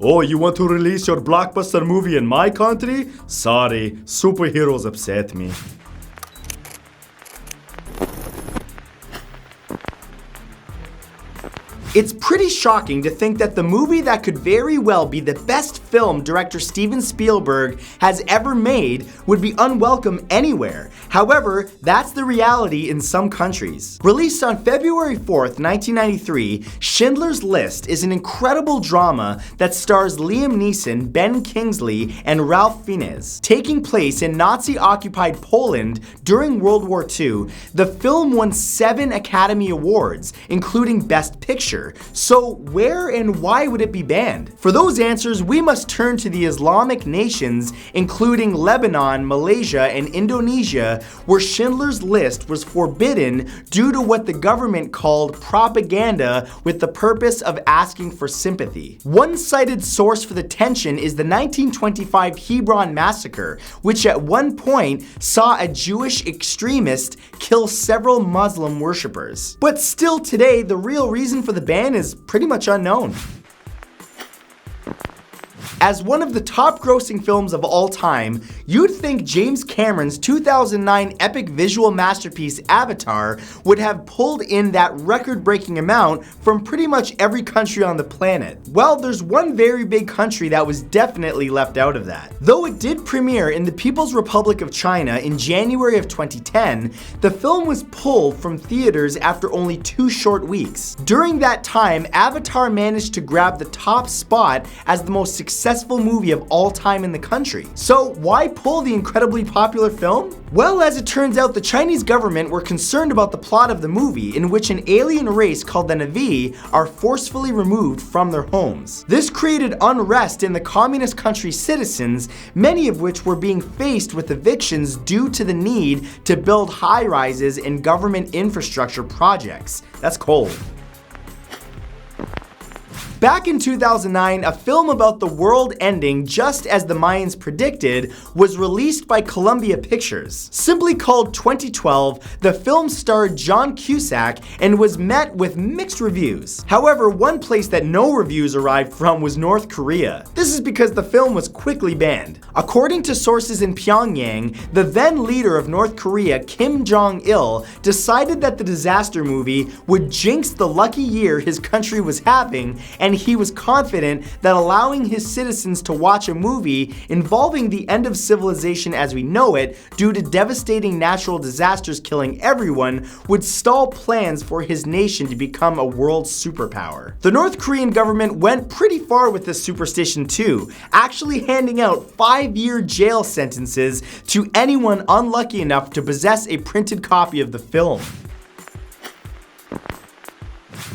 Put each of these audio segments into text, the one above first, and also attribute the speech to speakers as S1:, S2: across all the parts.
S1: Oh, you want to release your blockbuster movie in my country? Sorry, superheroes upset me.
S2: It's pretty shocking to think that the movie that could very well be the best film director Steven Spielberg has ever made would be unwelcome anywhere. However, that's the reality in some countries. Released on February 4th, 1993, Schindler's List is an incredible drama that stars Liam Neeson, Ben Kingsley, and Ralph Fiennes. Taking place in Nazi-occupied Poland during World War II, the film won 7 Academy Awards, including Best Picture. So where and why would it be banned? For those answers, we must turn to the Islamic nations, including Lebanon, Malaysia, and Indonesia, where Schindler's List was forbidden due to what the government called propaganda with the purpose of asking for sympathy. One cited source for the tension is the 1925 Hebron massacre, which at one point saw a Jewish extremist kill several Muslim worshippers. But still today, the real reason for the ban is pretty much unknown. As one of the top grossing films of all time, you'd think James Cameron's 2009 epic visual masterpiece Avatar would have pulled in that record-breaking amount from pretty much every country on the planet. Well, there's one very big country that was definitely left out of that. Though it did premiere in the People's Republic of China in January of 2010, the film was pulled from theaters after only 2 short weeks. During that time, Avatar managed to grab the top spot as the most successful movie of all time in the country. So why pull the incredibly popular film? Well, as it turns out, the Chinese government were concerned about the plot of the movie, in which an alien race called the Na'vi are forcefully removed from their homes. This created unrest in the communist country's citizens, many of which were being faced with evictions due to the need to build high-rises and government infrastructure projects. That's cold. Back in 2009, a film about the world ending just as the Mayans predicted was released by Columbia Pictures. Simply called 2012, the film starred John Cusack and was met with mixed reviews. However, one place that no reviews arrived from was North Korea. This is because the film was quickly banned. According to sources in Pyongyang, the then leader of North Korea, Kim Jong-il, decided that the disaster movie would jinx the lucky year his country was having, and he was confident that allowing his citizens to watch a movie involving the end of civilization as we know it due to devastating natural disasters killing everyone would stall plans for his nation to become a world superpower. The North Korean government went pretty far with this superstition too, actually handing out 5-year jail sentences to anyone unlucky enough to possess a printed copy of the film.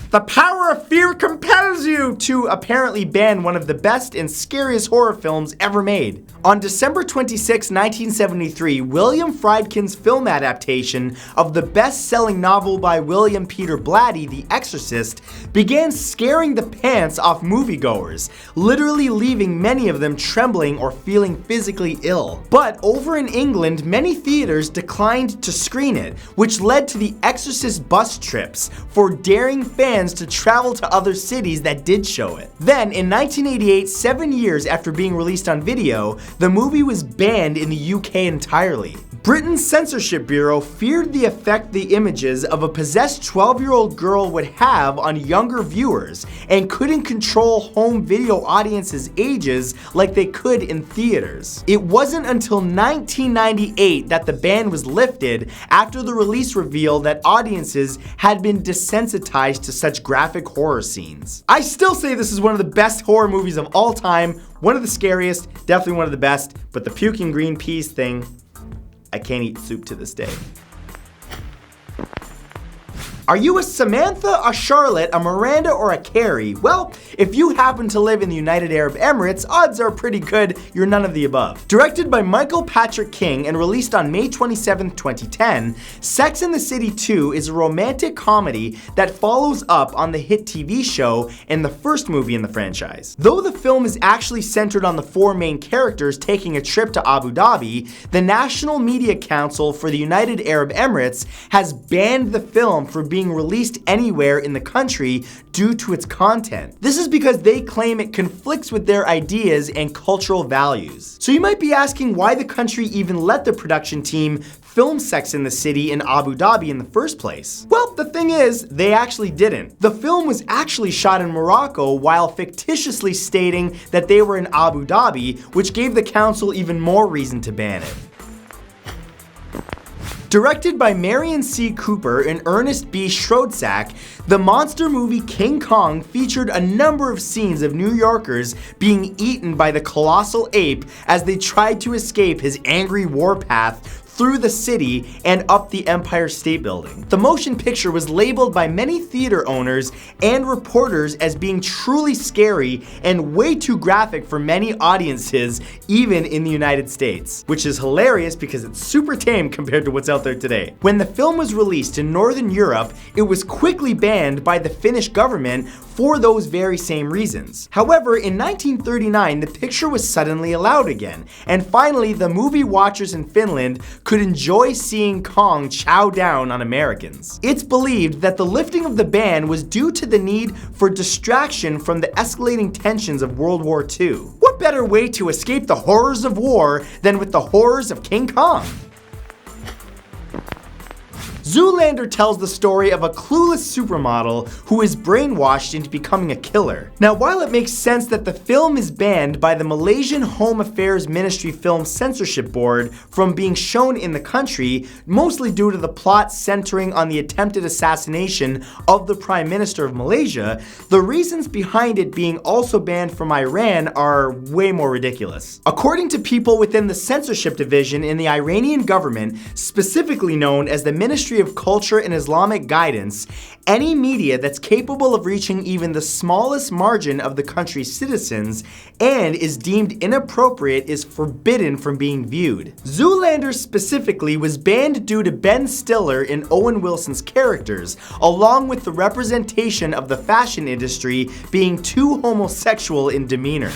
S2: The power of fear compels you to apparently ban one of the best and scariest horror films ever made. On December 26, 1973, William Friedkin's film adaptation of the best-selling novel by William Peter Blatty, The Exorcist, began scaring the pants off moviegoers, literally leaving many of them trembling or feeling physically ill. But over in England, many theaters declined to screen it, which led to The Exorcist bus trips for daring fans to travel to other cities that did show it. Then, in 1988, 7 years after being released on video, the movie was banned in the UK entirely. Britain's censorship bureau feared the effect the images of a possessed 12-year-old girl would have on younger viewers and couldn't control home video audiences' ages like they could in theaters. It wasn't until 1998 that the ban was lifted after the release revealed that audiences had been desensitized to such graphic horror scenes. I still say this is one of the best horror movies of all time, one of the scariest, definitely one of the best, but the puking green peas thing, I can't eat soup to this day. Are you a Samantha, a Charlotte, a Miranda, or a Carrie? Well, if you happen to live in the United Arab Emirates, odds are pretty good you're none of the above. Directed by Michael Patrick King and released on May 27, 2010, Sex and the City 2 is a romantic comedy that follows up on the hit TV show and the first movie in the franchise. Though the film is actually centered on the 4 main characters taking a trip to Abu Dhabi, the National Media Council for the United Arab Emirates has banned the film for being being released anywhere in the country due to its content. This is because they claim it conflicts with their ideas and cultural values. So you might be asking why the country even let the production team film Sex in the City in Abu Dhabi in the first place. Well, the thing is, they actually didn't. The film was actually shot in Morocco while fictitiously stating that they were in Abu Dhabi, which gave the council even more reason to ban it. Directed by Marion C. Cooper and Ernest B. Schroedsack, the monster movie King Kong featured a number of scenes of New Yorkers being eaten by the colossal ape as they tried to escape his angry warpath through the city and up the Empire State Building. The motion picture was labeled by many theater owners and reporters as being truly scary and way too graphic for many audiences, even in the United States. Which is hilarious because it's super tame compared to what's out there today. When the film was released in Northern Europe, it was quickly banned by the Finnish government for those very same reasons. However, in 1939, the picture was suddenly allowed again, and finally the movie watchers in Finland could enjoy seeing Kong chow down on Americans. It's believed that the lifting of the ban was due to the need for distraction from the escalating tensions of World War II. What better way to escape the horrors of war than with the horrors of King Kong? Zoolander tells the story of a clueless supermodel who is brainwashed into becoming a killer. Now, while it makes sense that the film is banned by the Malaysian Home Affairs Ministry Film Censorship Board from being shown in the country, mostly due to the plot centering on the attempted assassination of the Prime Minister of Malaysia, the reasons behind it being also banned from Iran are way more ridiculous. According to people within the censorship division in the Iranian government, specifically known as the Ministry of Culture and Islamic Guidance, any media that's capable of reaching even the smallest margin of the country's citizens and is deemed inappropriate is forbidden from being viewed. Zoolander specifically was banned due to Ben Stiller and Owen Wilson's characters, along with the representation of the fashion industry being too homosexual in demeanor.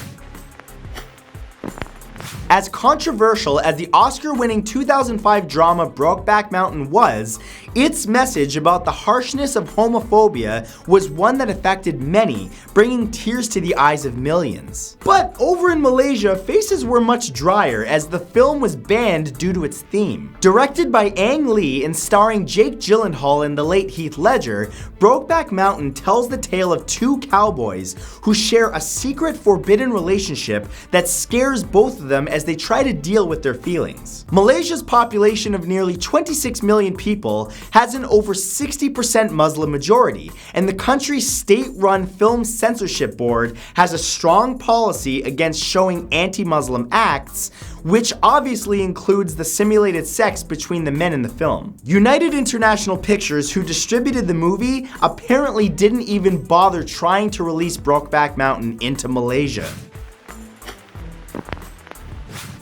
S2: As controversial as the Oscar-winning 2005 drama Brokeback Mountain was, its message about the harshness of homophobia was one that affected many, bringing tears to the eyes of millions. But over in Malaysia, faces were much drier as the film was banned due to its theme. Directed by Ang Lee and starring Jake Gyllenhaal and the late Heath Ledger, Brokeback Mountain tells the tale of two cowboys who share a secret forbidden relationship that scares both of them as they try to deal with their feelings. Malaysia's population of nearly 26 million people has an over 60% Muslim majority, and the country's state-run film censorship board has a strong policy against showing anti-Muslim acts, which obviously includes the simulated sex between the men in the film. United International Pictures, who distributed the movie, apparently didn't even bother trying to release Brokeback Mountain into Malaysia.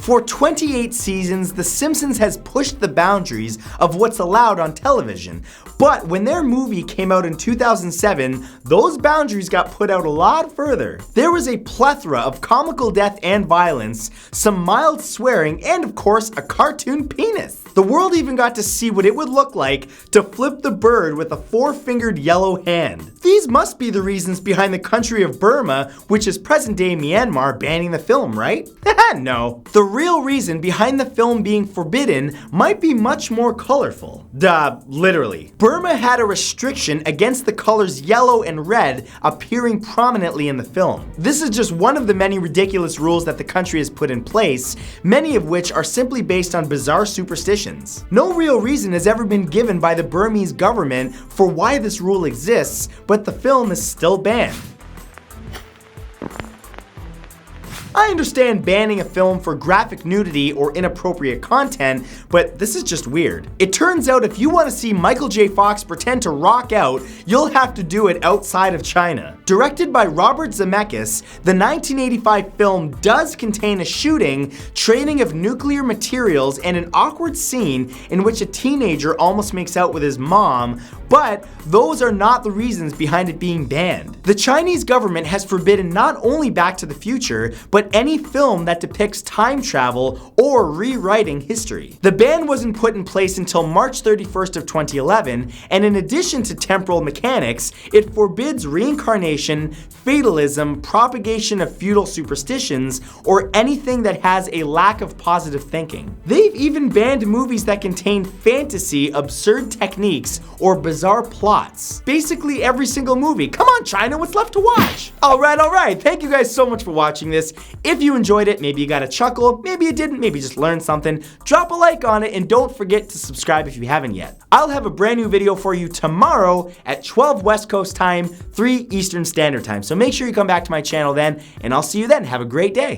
S2: For 28 seasons, The Simpsons has pushed the boundaries of what's allowed on television. But when their movie came out in 2007, those boundaries got put out a lot further. There was a plethora of comical death and violence, some mild swearing, and of course, a cartoon penis. The world even got to see what it would look like to flip the bird with a four-fingered yellow hand. These must be the reasons behind the country of Burma, which is present-day Myanmar, banning the film, right? No. The real reason behind the film being forbidden might be much more colorful. Duh, literally. Burma had a restriction against the colors yellow and red appearing prominently in the film. This is just one of the many ridiculous rules that the country has put in place, many of which are simply based on bizarre superstitions. No real reason has ever been given by the Burmese government for why this rule exists, but the film is still banned. I understand banning a film for graphic nudity or inappropriate content, but this is just weird. It turns out if you want to see Michael J. Fox pretend to rock out, you'll have to do it outside of China. Directed by Robert Zemeckis, the 1985 film does contain a shooting, training of nuclear materials, and an awkward scene in which a teenager almost makes out with his mom, But those are not the reasons behind it being banned. The Chinese government has forbidden not only Back to the Future, but any film that depicts time travel or rewriting history. The ban wasn't put in place until March 31st of 2011, and in addition to temporal mechanics, it forbids reincarnation, fatalism, propagation of feudal superstitions, or anything that has a lack of positive thinking. They've even banned movies that contain fantasy, absurd techniques, or bizarre plots. Basically every single movie. Come on, China, what's left to watch? Alright. Thank you guys so much for watching this. If you enjoyed it, maybe you got a chuckle, maybe you didn't, maybe you just learned something, drop a like on it, and don't forget to subscribe if you haven't yet. I'll have a brand new video for you tomorrow at 12 West Coast time, 3 Eastern Standard Time. So make sure you come back to my channel then, and I'll see you then. Have a great day.